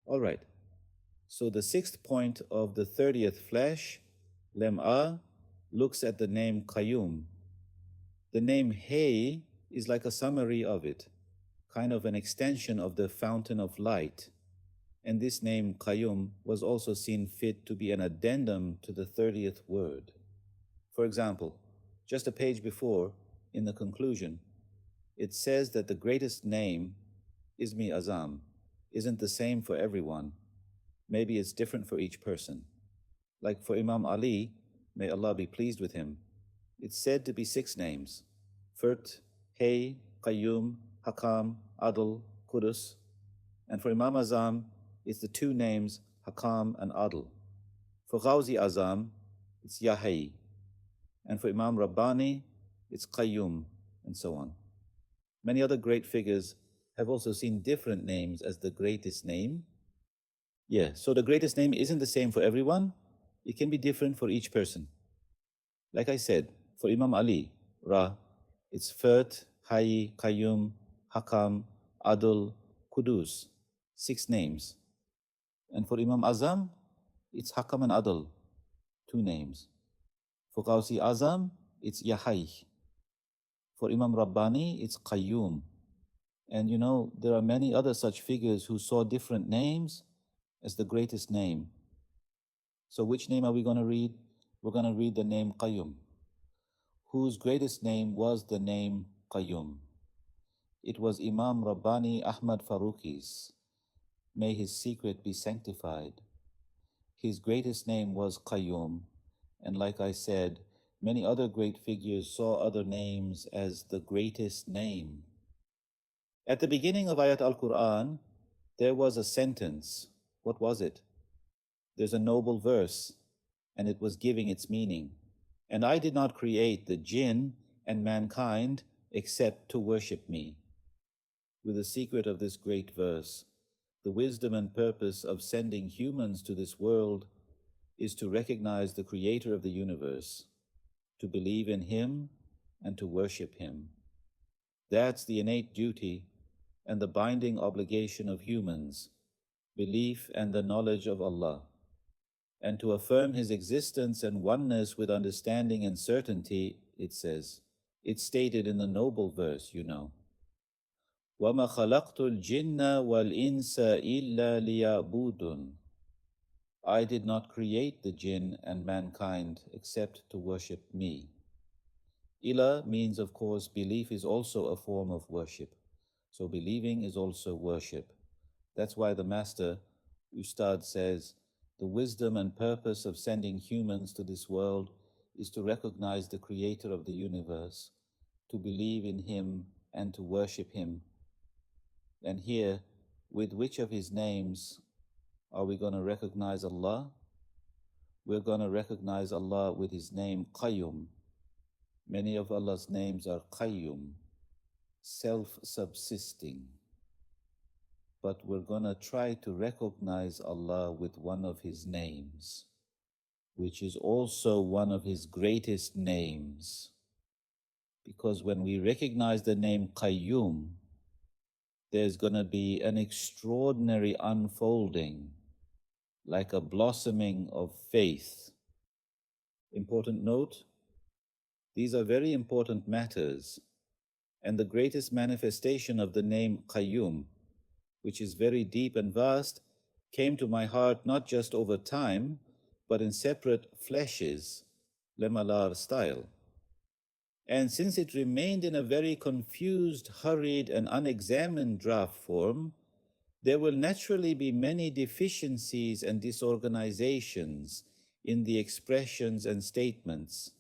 All right. So the sixth point of the 30th flash, lem'a, looks at the name Qayyum. The name Hayy is like a summary of it, kind of an extension of the fountain of light. And this name Qayyum was also seen fit to be an addendum to the 30th word. For example, just a page before, in the conclusion, it says that the greatest name, Ism-i Azam, isn't the same for everyone. Maybe it's different for each person. Like for Imam Ali, may Allah be pleased with him, it's said to be 6 names: Ferd, Hayy, Kayyum, Hakem, Adl, Kuddüs. And for Imam Azam, it's the 2 names Hakem and Adl. For Ghawzi Azam, it's Ya Hayy. And for Imam Rabbani, it's Kayyum, and so on. Many other great figures have also seen different names as the greatest name. Yeah, so the greatest name isn't the same for everyone. It can be different for each person. Like I said, for Imam Ali, Ra, it's Ferd, Hayy, Kayyum, Hakem, Adl, Kuddüs, 6 names. And for Imam Azam, it's Hakem and Adl, 2 names. For Ghawsi Azam, it's Ya Hayy. For Imam Rabbani, it's Kayyum. And you know, there are many other such figures who saw different names as the greatest name. So which name are we going to read? We're going to read the name Qayyum, whose greatest name was the name Qayyum. It was Imam Rabbani Ahmad Farooqi's. May his secret be sanctified. His greatest name was Qayyum, and like I said, many other great figures saw other names as the greatest name. At the beginning of Ayat al-Quran, there was a sentence. What was it? There's a noble verse, and it was giving its meaning. And I did not create the jinn and mankind except to worship me. With the secret of this great verse, the wisdom and purpose of sending humans to this world is to recognize the creator of the universe, to believe in him and to worship him. That's the innate duty and the binding obligation of humans, belief and the knowledge of Allah, and to affirm his existence and oneness with understanding and certainty, it says. It's stated in the noble verse, you know. وَمَا خَلَقْتُ الْجِنَّ وَالْإِنسَ إِلَّا لِيَعْبُدُونَ. I did not create the jinn and mankind except to worship me. Ilah means, of course, belief is also a form of worship. So believing is also worship. That's why the Master, Ustad, says, the wisdom and purpose of sending humans to this world is to recognize the creator of the universe, to believe in him and to worship him. And here, with which of his names are we going to recognize Allah? We're going to recognize Allah with his name Qayyum. Many of Allah's names are Kayyum, self-subsisting. But we're going to try to recognize Allah with one of his names, which is also one of his greatest names. Because when we recognize the name Qayyum, there's going to be an extraordinary unfolding, like a blossoming of faith. Important note, these are very important matters, and the greatest manifestation of the name Qayyum, which is very deep and vast, came to my heart not just over time, but in separate fleshes, Lemalar style. And since it remained in a very confused, hurried, and unexamined draft form, there will naturally be many deficiencies and disorganizations in the expressions and statements.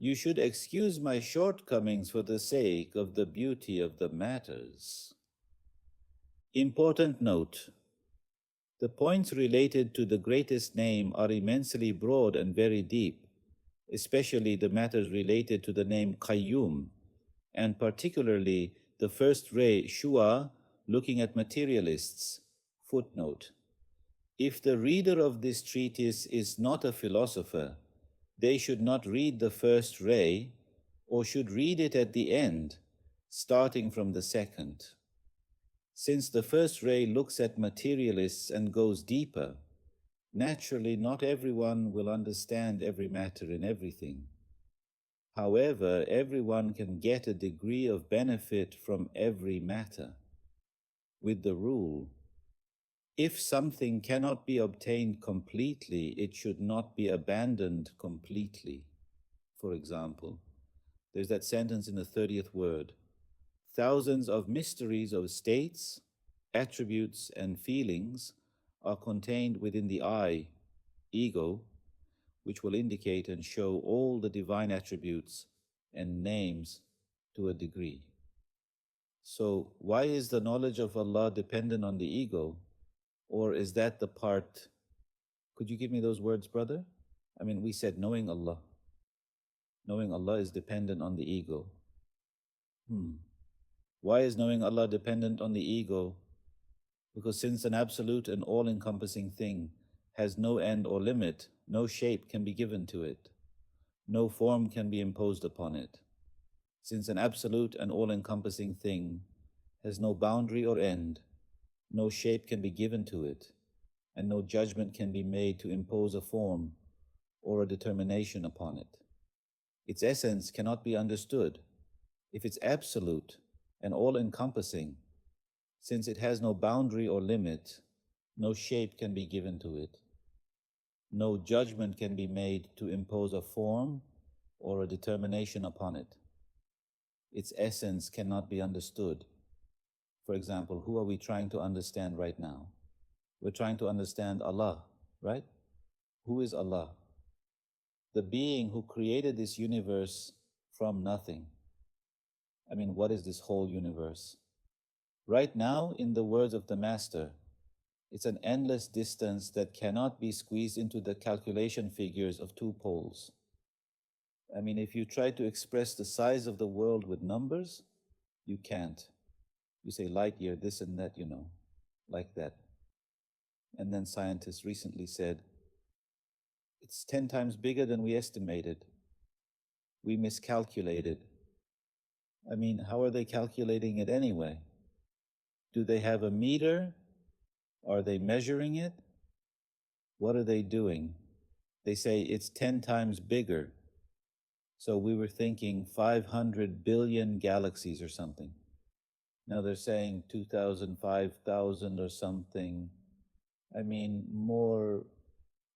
You should excuse my shortcomings for the sake of the beauty of the matters. Important note: the points related to the greatest name are immensely broad and very deep, especially the matters related to the name Qayyum, and particularly the first ray, Shua, looking at materialists. Footnote: if the reader of this treatise is not a philosopher, they should not read the first ray, or should read it at the end, starting from the second. Since the first ray looks at materialists and goes deeper, naturally not everyone will understand every matter in everything. However, everyone can get a degree of benefit from every matter, with the rule, if something cannot be obtained completely, it should not be abandoned completely. For example, there's that sentence in the 30th word, thousands of mysteries of states, attributes, and feelings are contained within the I, ego, which will indicate and show all the divine attributes and names to a degree. So why is the knowledge of Allah dependent on the ego? Or is that the part? Could you give me those words, brother? I mean, we said knowing Allah. Knowing Allah is dependent on the ego. Why is knowing Allah dependent on the ego? Because since an absolute and all-encompassing thing has no end or limit, no shape can be given to it, no form can be imposed upon it. Since an absolute and all-encompassing thing has no boundary or end, no shape can be given to it, and no judgment can be made to impose a form or a determination upon it. Its essence cannot be understood. If it's absolute and all-encompassing, since it has no boundary or limit, no shape can be given to it. No judgment can be made to impose a form or a determination upon it. Its essence cannot be understood. For example, who are we trying to understand right now? We're trying to understand Allah, right? Who is Allah? The being who created this universe from nothing. I mean, what is this whole universe? Right now, in the words of the Master, it's an endless distance that cannot be squeezed into the calculation figures of two poles. I mean, if you try to express the size of the world with numbers, you can't. You say light year, this and that, like that. And then scientists recently said, it's 10 times bigger than we estimated. We miscalculated. I mean, how are they calculating it anyway? Do they have a meter? Are they measuring it? What are they doing? They say it's 10 times bigger. So we were thinking 500 billion galaxies or something. Now they're saying 2,000, 5,000 or something. I mean, more.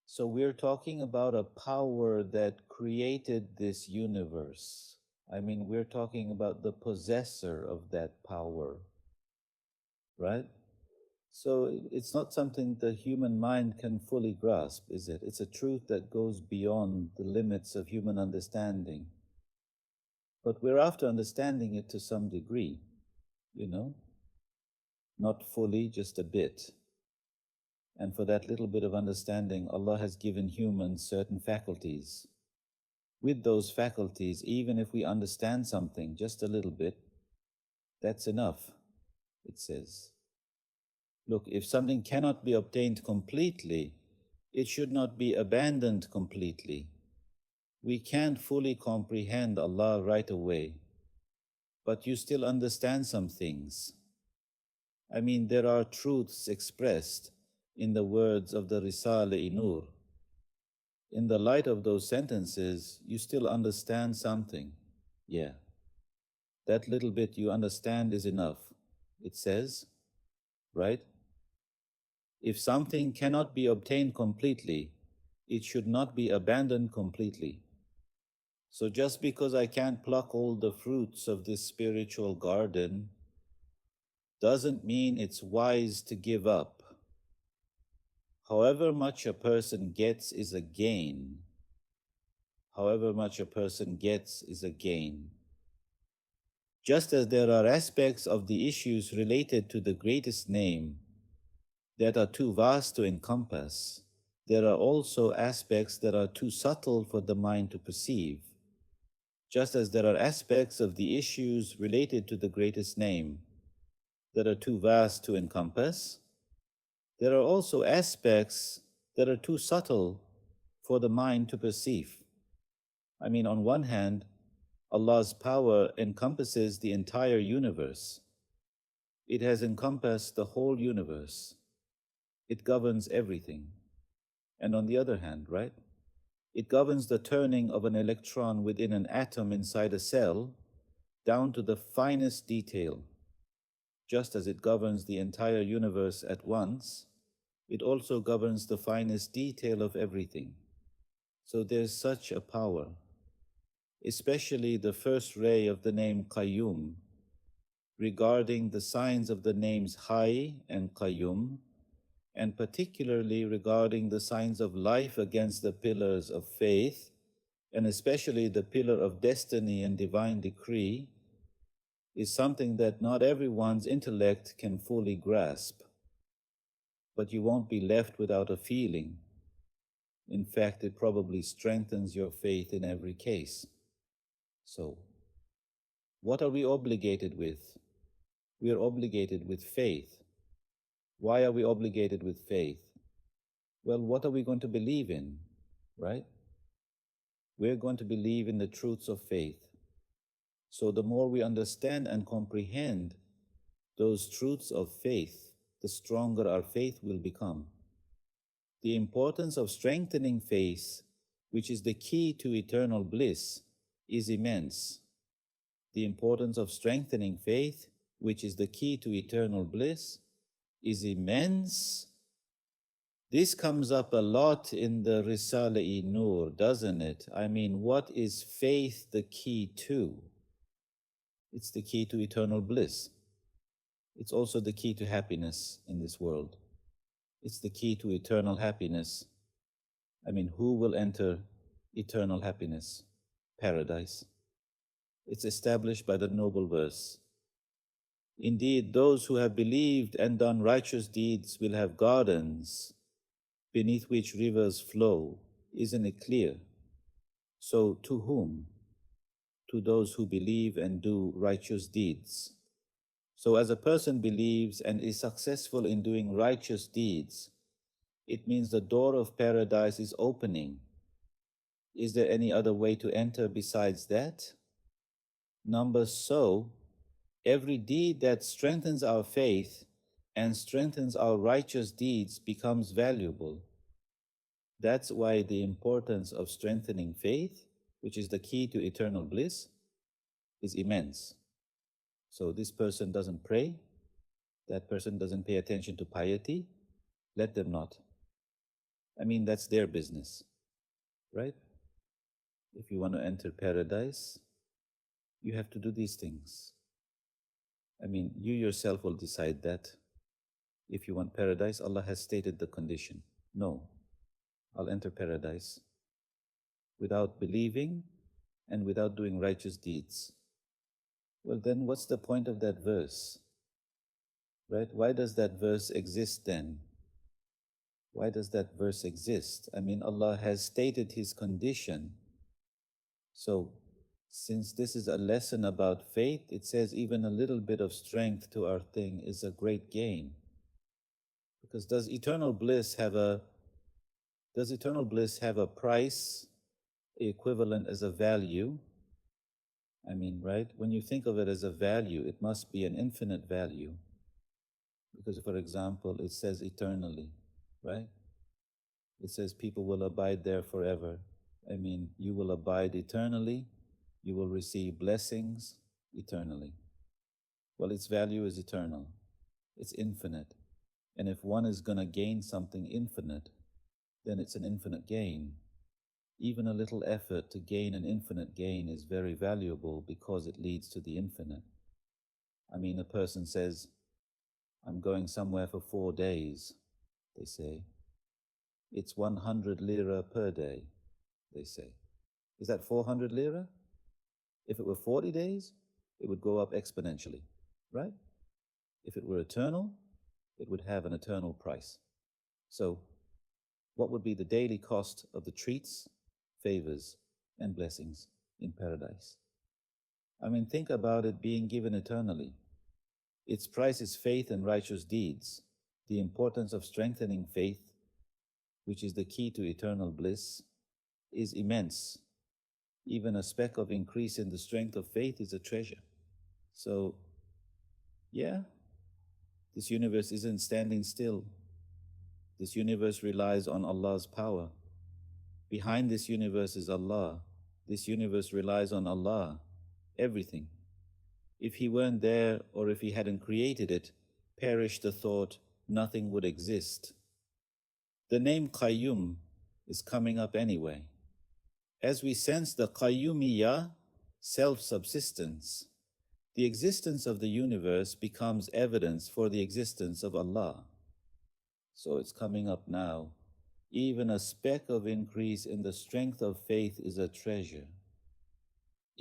So we're talking about a power that created this universe. I mean, we're talking about the possessor of that power, right? So it's not something the human mind can fully grasp, is it? It's a truth that goes beyond the limits of human understanding. But we're after understanding it to some degree, not fully, just a bit. And for that little bit of understanding, Allah has given humans certain faculties. With those faculties, even if we understand something just a little bit, that's enough, it says. Look, if something cannot be obtained completely, it should not be abandoned completely. We can't fully comprehend Allah right away, but you still understand some things. I mean, there are truths expressed in the words of the RİSALE-İ. In the light of those sentences, you still understand something. Yeah. That little bit you understand is enough. It says, right? If something cannot be obtained completely, it should not be abandoned completely. So just because I can't pluck all the fruits of this spiritual garden doesn't mean it's wise to give up. However much a person gets is a gain. However much a person gets is a gain. Just as there are aspects of the issues related to the greatest name that are too vast to encompass, there are also aspects that are too subtle for the mind to perceive. Just as there are aspects of the issues related to the greatest name that are too vast to encompass, there are also aspects that are too subtle for the mind to perceive. I mean, on one hand, Allah's power encompasses the entire universe. It has encompassed the whole universe. It governs everything. And on the other hand, right, it governs the turning of an electron within an atom inside a cell down to the finest detail. Just as it governs the entire universe at once, it also governs the finest detail of everything. So there's such a power, especially the first ray of the name Kayyum, regarding the signs of the names Hayy and Qayyum, and particularly regarding the signs of life against the pillars of faith, and especially the pillar of destiny and divine decree, is something that not everyone's intellect can fully grasp. But you won't be left without a feeling. In fact, it probably strengthens your faith in every case. So, what are we obligated with? We are obligated with faith. Why are we obligated with faith? Well, what are we going to believe in, right? We're going to believe in the truths of faith. So the more we understand and comprehend those truths of faith, the stronger our faith will become. The importance of strengthening faith, which is the key to eternal bliss, is immense. The importance of strengthening faith, which is the key to eternal bliss, is immense. This comes up a lot in the RİSALE-İ Nur, doesn't it? I mean, what is faith the key to? It's the key to eternal bliss. It's also the key to happiness in this world. It's the key to eternal happiness. I mean, who will enter eternal happiness? Paradise. It's established by the noble verse. Indeed, those who have believed and done righteous deeds will have gardens beneath which rivers flow. Isn't it clear? So to whom? To those who believe and do righteous deeds. So as a person believes and is successful in doing righteous deeds, it means the door of paradise is opening. Is there any other way to enter besides that? Number so, every deed that strengthens our faith and strengthens our righteous deeds becomes valuable. That's why the importance of strengthening faith, which is the key to eternal bliss, is immense. So this person doesn't pray, that person doesn't pay attention to piety, let them not. I mean, that's their business, right? If you want to enter paradise, you have to do these things. I mean, you yourself will decide that. If you want paradise, Allah has stated the condition. No, I'll enter paradise without believing and without doing righteous deeds. Well, then what's the point of that verse? Right? Why does that verse exist then? Why does that verse exist? I mean, Allah has stated His condition. So, since this is a lesson about faith, it says even a little bit of strength to our thing is a great gain. Because does eternal bliss have a price equivalent as a value? I mean, right? When you think of it as a value, it must be an infinite value. Because, for example, it says eternally, right? It says people will abide there forever. I mean, you will abide eternally, you will receive blessings eternally. Well, its value is eternal. It's infinite. And if one is going to gain something infinite, then it's an infinite gain. Even a little effort to gain an infinite gain is very valuable because it leads to the infinite. I mean, a person says, I'm going somewhere for 4 days, they say. It's 100 lira per day, they say. Is that 400 lira? If it were 40 days, it would go up exponentially, right? If it were eternal, it would have an eternal price. So, what would be the daily cost of the treats, favors, and blessings in paradise? I mean, think about it being given eternally. Its price is faith and righteous deeds. The importance of strengthening faith, which is the key to eternal bliss, is immense. Even a speck of increase in the strength of faith is a treasure. So, yeah, This universe isn't standing still. This universe relies on Allah's power. Behind this universe is Allah. This universe relies on Allah, everything. If He weren't there, or if He hadn't created it, perish the thought, nothing would exist. The name Kayyum is coming up anyway. As we sense the Qayyumiyya, self-subsistence, the existence of the universe becomes evidence for the existence of Allah. So it's coming up now. Even a speck of increase in the strength of faith is a treasure.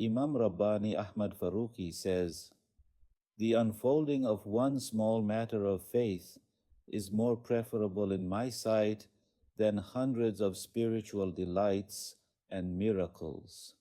Imam Rabbani Ahmad Farooqi says, "The unfolding of one small matter of faith is more preferable in my sight than hundreds of spiritual delights and miracles."